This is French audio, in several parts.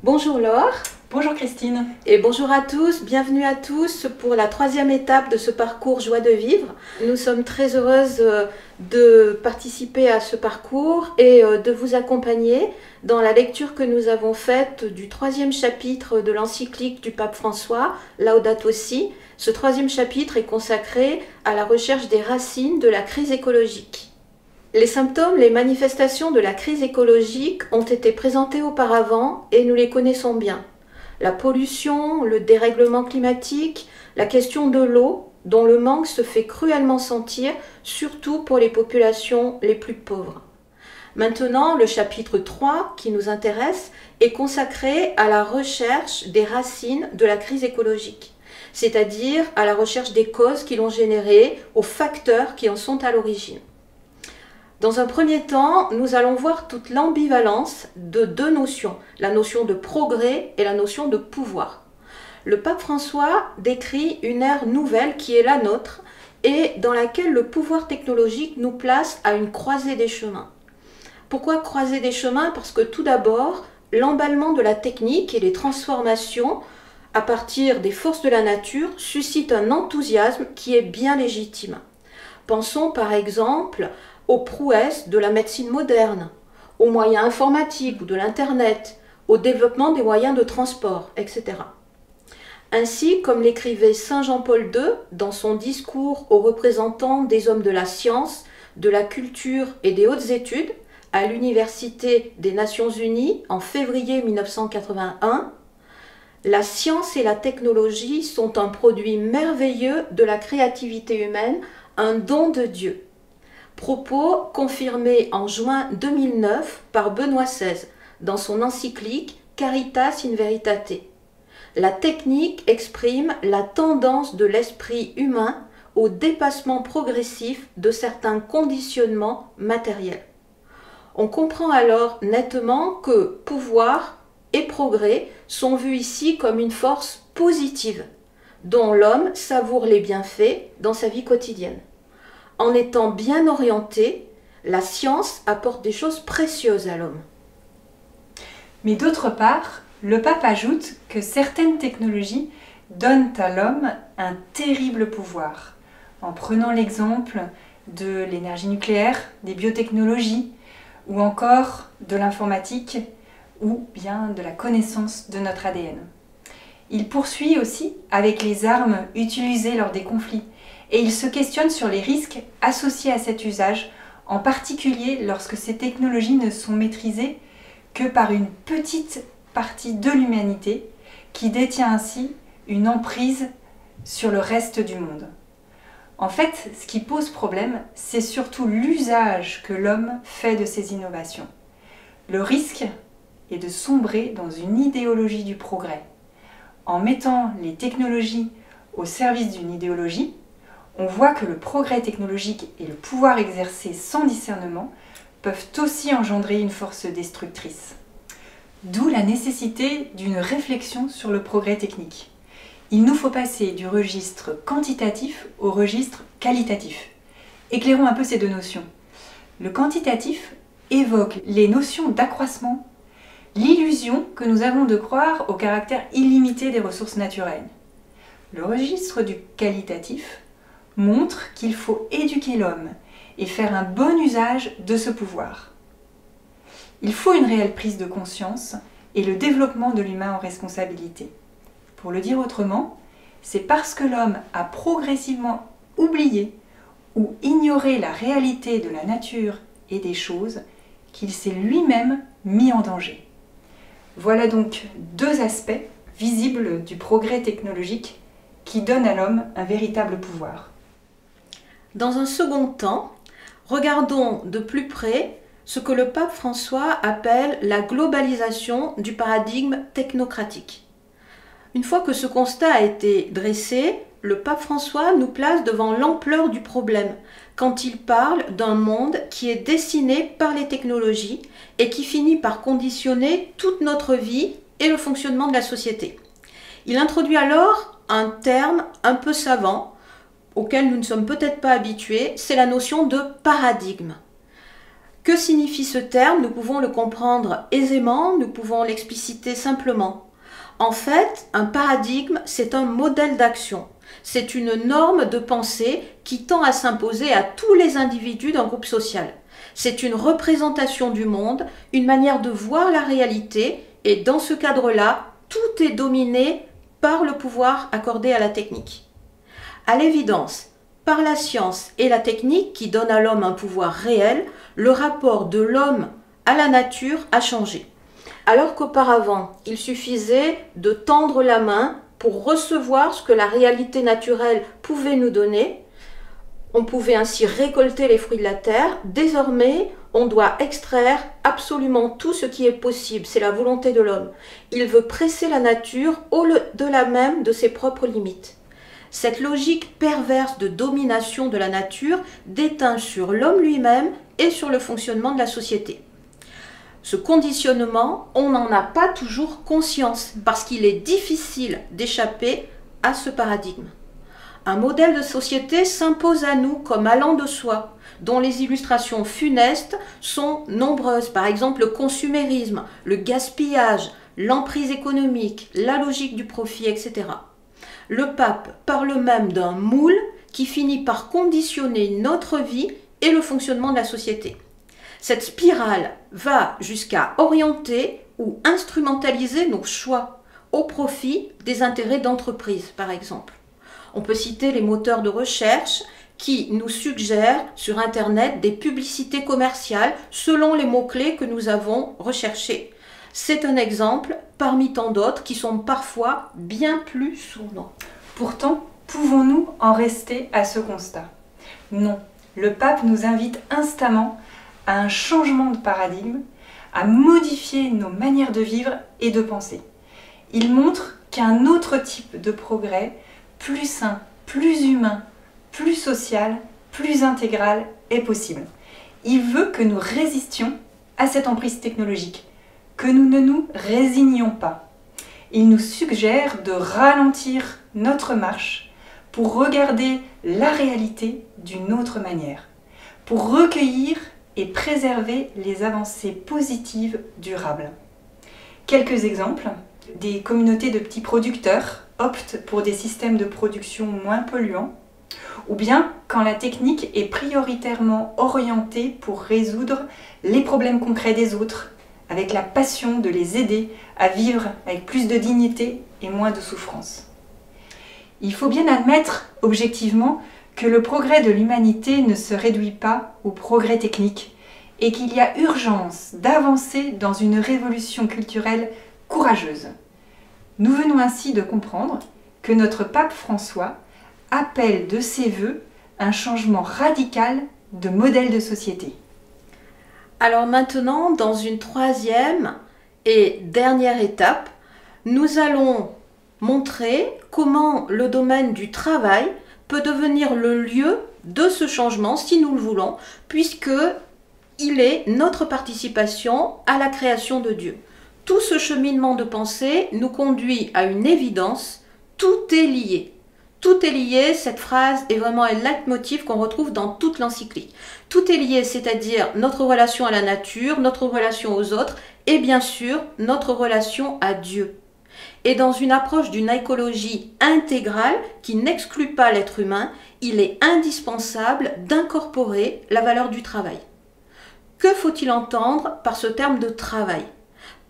Bonjour Laure. Bonjour Christine. Et bonjour à tous, bienvenue à tous pour la troisième étape de ce parcours Joie de vivre. Nous sommes très heureuses de participer à ce parcours et de vous accompagner dans la lecture que nous avons faite du troisième chapitre de l'encyclique du pape François, Laudato Si. Ce troisième chapitre est consacré à la recherche des racines de la crise écologique. Les symptômes, les manifestations de la crise écologique ont été présentés auparavant et nous les connaissons bien. La pollution, le dérèglement climatique, la question de l'eau, dont le manque se fait cruellement sentir, surtout pour les populations les plus pauvres. Maintenant, le chapitre 3, qui nous intéresse, est consacré à la recherche des racines de la crise écologique, c'est-à-dire à la recherche des causes qui l'ont générée, aux facteurs qui en sont à l'origine. Dans un premier temps, nous allons voir toute l'ambivalence de deux notions, la notion de progrès et la notion de pouvoir. Le pape François décrit une ère nouvelle qui est la nôtre et dans laquelle le pouvoir technologique nous place à une croisée des chemins. Pourquoi croisée des chemins? Parce que tout d'abord, l'emballement de la technique et les transformations à partir des forces de la nature suscitent un enthousiasme qui est bien légitime. Pensons par exemple aux prouesses de la médecine moderne, aux moyens informatiques ou de l'Internet, au développement des moyens de transport, etc. Ainsi, comme l'écrivait Saint Jean-Paul II dans son discours aux représentants des hommes de la science, de la culture et des hautes études à l'Université des Nations Unies en février 1981, la science et la technologie sont un produit merveilleux de la créativité humaine, un don de Dieu. Propos confirmés en juin 2009 par Benoît XVI dans son encyclique Caritas in Veritate. La technique exprime la tendance de l'esprit humain au dépassement progressif de certains conditionnements matériels. On comprend alors nettement que pouvoir et progrès sont vus ici comme une force positive dont l'homme savoure les bienfaits dans sa vie quotidienne. En étant bien orienté, la science apporte des choses précieuses à l'homme. Mais d'autre part, le pape ajoute que certaines technologies donnent à l'homme un terrible pouvoir, en prenant l'exemple de l'énergie nucléaire, des biotechnologies, ou encore de l'informatique, ou bien de la connaissance de notre ADN. Il poursuit aussi avec les armes utilisées lors des conflits, et il se questionne sur les risques associés à cet usage, en particulier lorsque ces technologies ne sont maîtrisées que par une petite partie de l'humanité qui détient ainsi une emprise sur le reste du monde. En fait, ce qui pose problème, c'est surtout l'usage que l'homme fait de ces innovations. Le risque est de sombrer dans une idéologie du progrès. En mettant les technologies au service d'une idéologie, on voit que le progrès technologique et le pouvoir exercé sans discernement peuvent aussi engendrer une force destructrice. D'où la nécessité d'une réflexion sur le progrès technique. Il nous faut passer du registre quantitatif au registre qualitatif. Éclairons un peu ces deux notions. Le quantitatif évoque les notions d'accroissement, l'illusion que nous avons de croire au caractère illimité des ressources naturelles. Le registre du qualitatif montre qu'il faut éduquer l'homme et faire un bon usage de ce pouvoir. Il faut une réelle prise de conscience et le développement de l'humain en responsabilité. Pour le dire autrement, c'est parce que l'homme a progressivement oublié ou ignoré la réalité de la nature et des choses qu'il s'est lui-même mis en danger. Voilà donc deux aspects visibles du progrès technologique qui donnent à l'homme un véritable pouvoir. Dans un second temps, regardons de plus près ce que le pape François appelle la globalisation du paradigme technocratique. Une fois que ce constat a été dressé, le pape François nous place devant l'ampleur du problème quand il parle d'un monde qui est dessiné par les technologies et qui finit par conditionner toute notre vie et le fonctionnement de la société. Il introduit alors un terme un peu savant auquel nous ne sommes peut-être pas habitués, c'est la notion de paradigme. Que signifie ce terme? Nous pouvons le comprendre aisément, nous pouvons l'expliciter simplement. En fait, un paradigme, c'est un modèle d'action. C'est une norme de pensée qui tend à s'imposer à tous les individus d'un groupe social. C'est une représentation du monde, une manière de voir la réalité, et dans ce cadre-là, tout est dominé par le pouvoir accordé à la technique. À l'évidence, par la science et la technique qui donnent à l'homme un pouvoir réel, le rapport de l'homme à la nature a changé. Alors qu'auparavant, il suffisait de tendre la main pour recevoir ce que la réalité naturelle pouvait nous donner, on pouvait ainsi récolter les fruits de la terre. Désormais, on doit extraire absolument tout ce qui est possible. C'est la volonté de l'homme. Il veut presser la nature au-delà même de ses propres limites. Cette logique perverse de domination de la nature déteint sur l'homme lui-même et sur le fonctionnement de la société. Ce conditionnement, on n'en a pas toujours conscience parce qu'il est difficile d'échapper à ce paradigme. Un modèle de société s'impose à nous comme allant de soi, dont les illustrations funestes sont nombreuses. Par exemple, le consumérisme, le gaspillage, l'emprise économique, la logique du profit, etc. Le pape parle même d'un moule qui finit par conditionner notre vie et le fonctionnement de la société. Cette spirale va jusqu'à orienter ou instrumentaliser nos choix au profit des intérêts d'entreprise, par exemple. On peut citer les moteurs de recherche qui nous suggèrent sur Internet des publicités commerciales selon les mots-clés que nous avons recherchés. C'est un exemple parmi tant d'autres qui sont parfois bien plus sournois. Pourtant, pouvons-nous en rester à ce constat? Non, le pape nous invite instamment à un changement de paradigme, à modifier nos manières de vivre et de penser. Il montre qu'un autre type de progrès, plus sain, plus humain, plus social, plus intégral est possible. Il veut que nous résistions à cette emprise technologique, que nous ne nous résignions pas. Il nous suggère de ralentir notre marche pour regarder la réalité d'une autre manière, pour recueillir et préserver les avancées positives durables. Quelques exemples. Des communautés de petits producteurs optent pour des systèmes de production moins polluants, ou bien quand la technique est prioritairement orientée pour résoudre les problèmes concrets des autres, avec la passion de les aider à vivre avec plus de dignité et moins de souffrance. Il faut bien admettre objectivement que le progrès de l'humanité ne se réduit pas au progrès technique et qu'il y a urgence d'avancer dans une révolution culturelle courageuse. Nous venons ainsi de comprendre que notre pape François appelle de ses vœux un changement radical de modèle de société. Alors maintenant, dans une troisième et dernière étape, nous allons montrer comment le domaine du travail peut devenir le lieu de ce changement, si nous le voulons, puisque il est notre participation à la création de Dieu. Tout ce cheminement de pensée nous conduit à une évidence, tout est lié. Tout est lié, cette phrase est vraiment un leitmotiv qu'on retrouve dans toute l'encyclique. Tout est lié, c'est-à-dire notre relation à la nature, notre relation aux autres et bien sûr notre relation à Dieu. Et dans une approche d'une écologie intégrale qui n'exclut pas l'être humain, il est indispensable d'incorporer la valeur du travail. Que faut-il entendre par ce terme de travail ?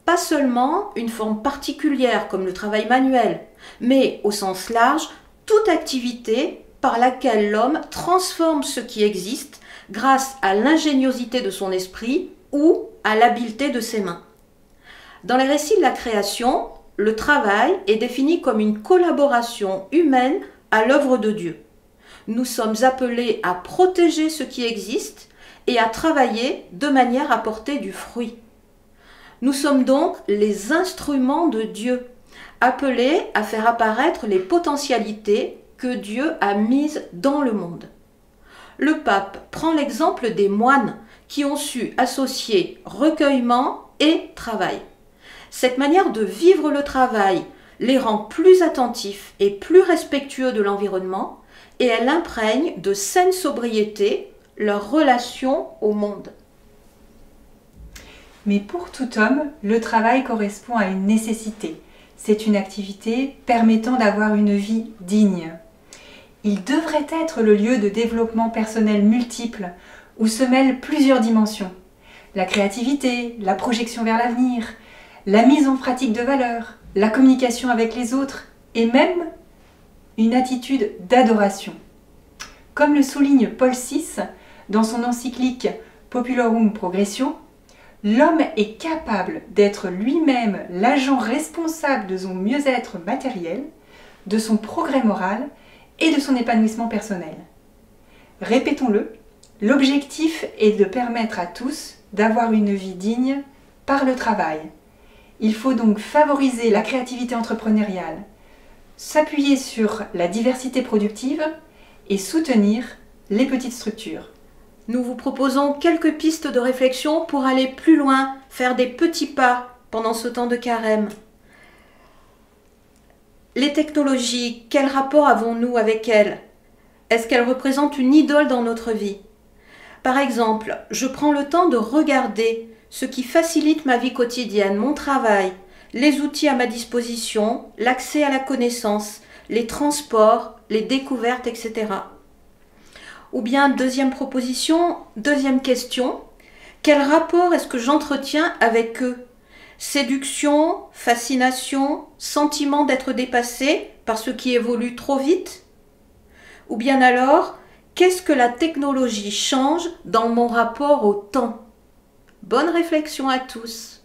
Pas seulement une forme particulière comme le travail manuel, mais au sens large, toute activité par laquelle l'homme transforme ce qui existe grâce à l'ingéniosité de son esprit ou à l'habileté de ses mains. Dans les récits de la création, le travail est défini comme une collaboration humaine à l'œuvre de Dieu. Nous sommes appelés à protéger ce qui existe et à travailler de manière à porter du fruit. Nous sommes donc les instruments de Dieu, appelés à faire apparaître les potentialités que Dieu a mises dans le monde. Le pape prend l'exemple des moines qui ont su associer recueillement et travail. Cette manière de vivre le travail les rend plus attentifs et plus respectueux de l'environnement et elle imprègne de saine sobriété leur relation au monde. Mais pour tout homme, le travail correspond à une nécessité. C'est une activité permettant d'avoir une vie digne. Il devrait être le lieu de développement personnel multiple, où se mêlent plusieurs dimensions. La créativité, la projection vers l'avenir, la mise en pratique de valeurs, la communication avec les autres et même une attitude d'adoration. Comme le souligne Paul VI dans son encyclique Populorum Progressio, l'homme est capable d'être lui-même l'agent responsable de son mieux-être matériel, de son progrès moral et de son épanouissement personnel. Répétons-le, l'objectif est de permettre à tous d'avoir une vie digne par le travail. Il faut donc favoriser la créativité entrepreneuriale, s'appuyer sur la diversité productive et soutenir les petites structures. Nous vous proposons quelques pistes de réflexion pour aller plus loin, faire des petits pas pendant ce temps de carême. Les technologies, quel rapport avons-nous avec elles? Est-ce qu'elles représentent une idole dans notre vie? Par exemple, je prends le temps de regarder ce qui facilite ma vie quotidienne, mon travail, les outils à ma disposition, l'accès à la connaissance, les transports, les découvertes, etc. Ou bien, deuxième proposition, deuxième question, quel rapport est-ce que j'entretiens avec eux? Séduction, fascination, sentiment d'être dépassé par ce qui évolue trop vite? Ou bien alors, qu'est-ce que la technologie change dans mon rapport au temps? Bonne réflexion à tous.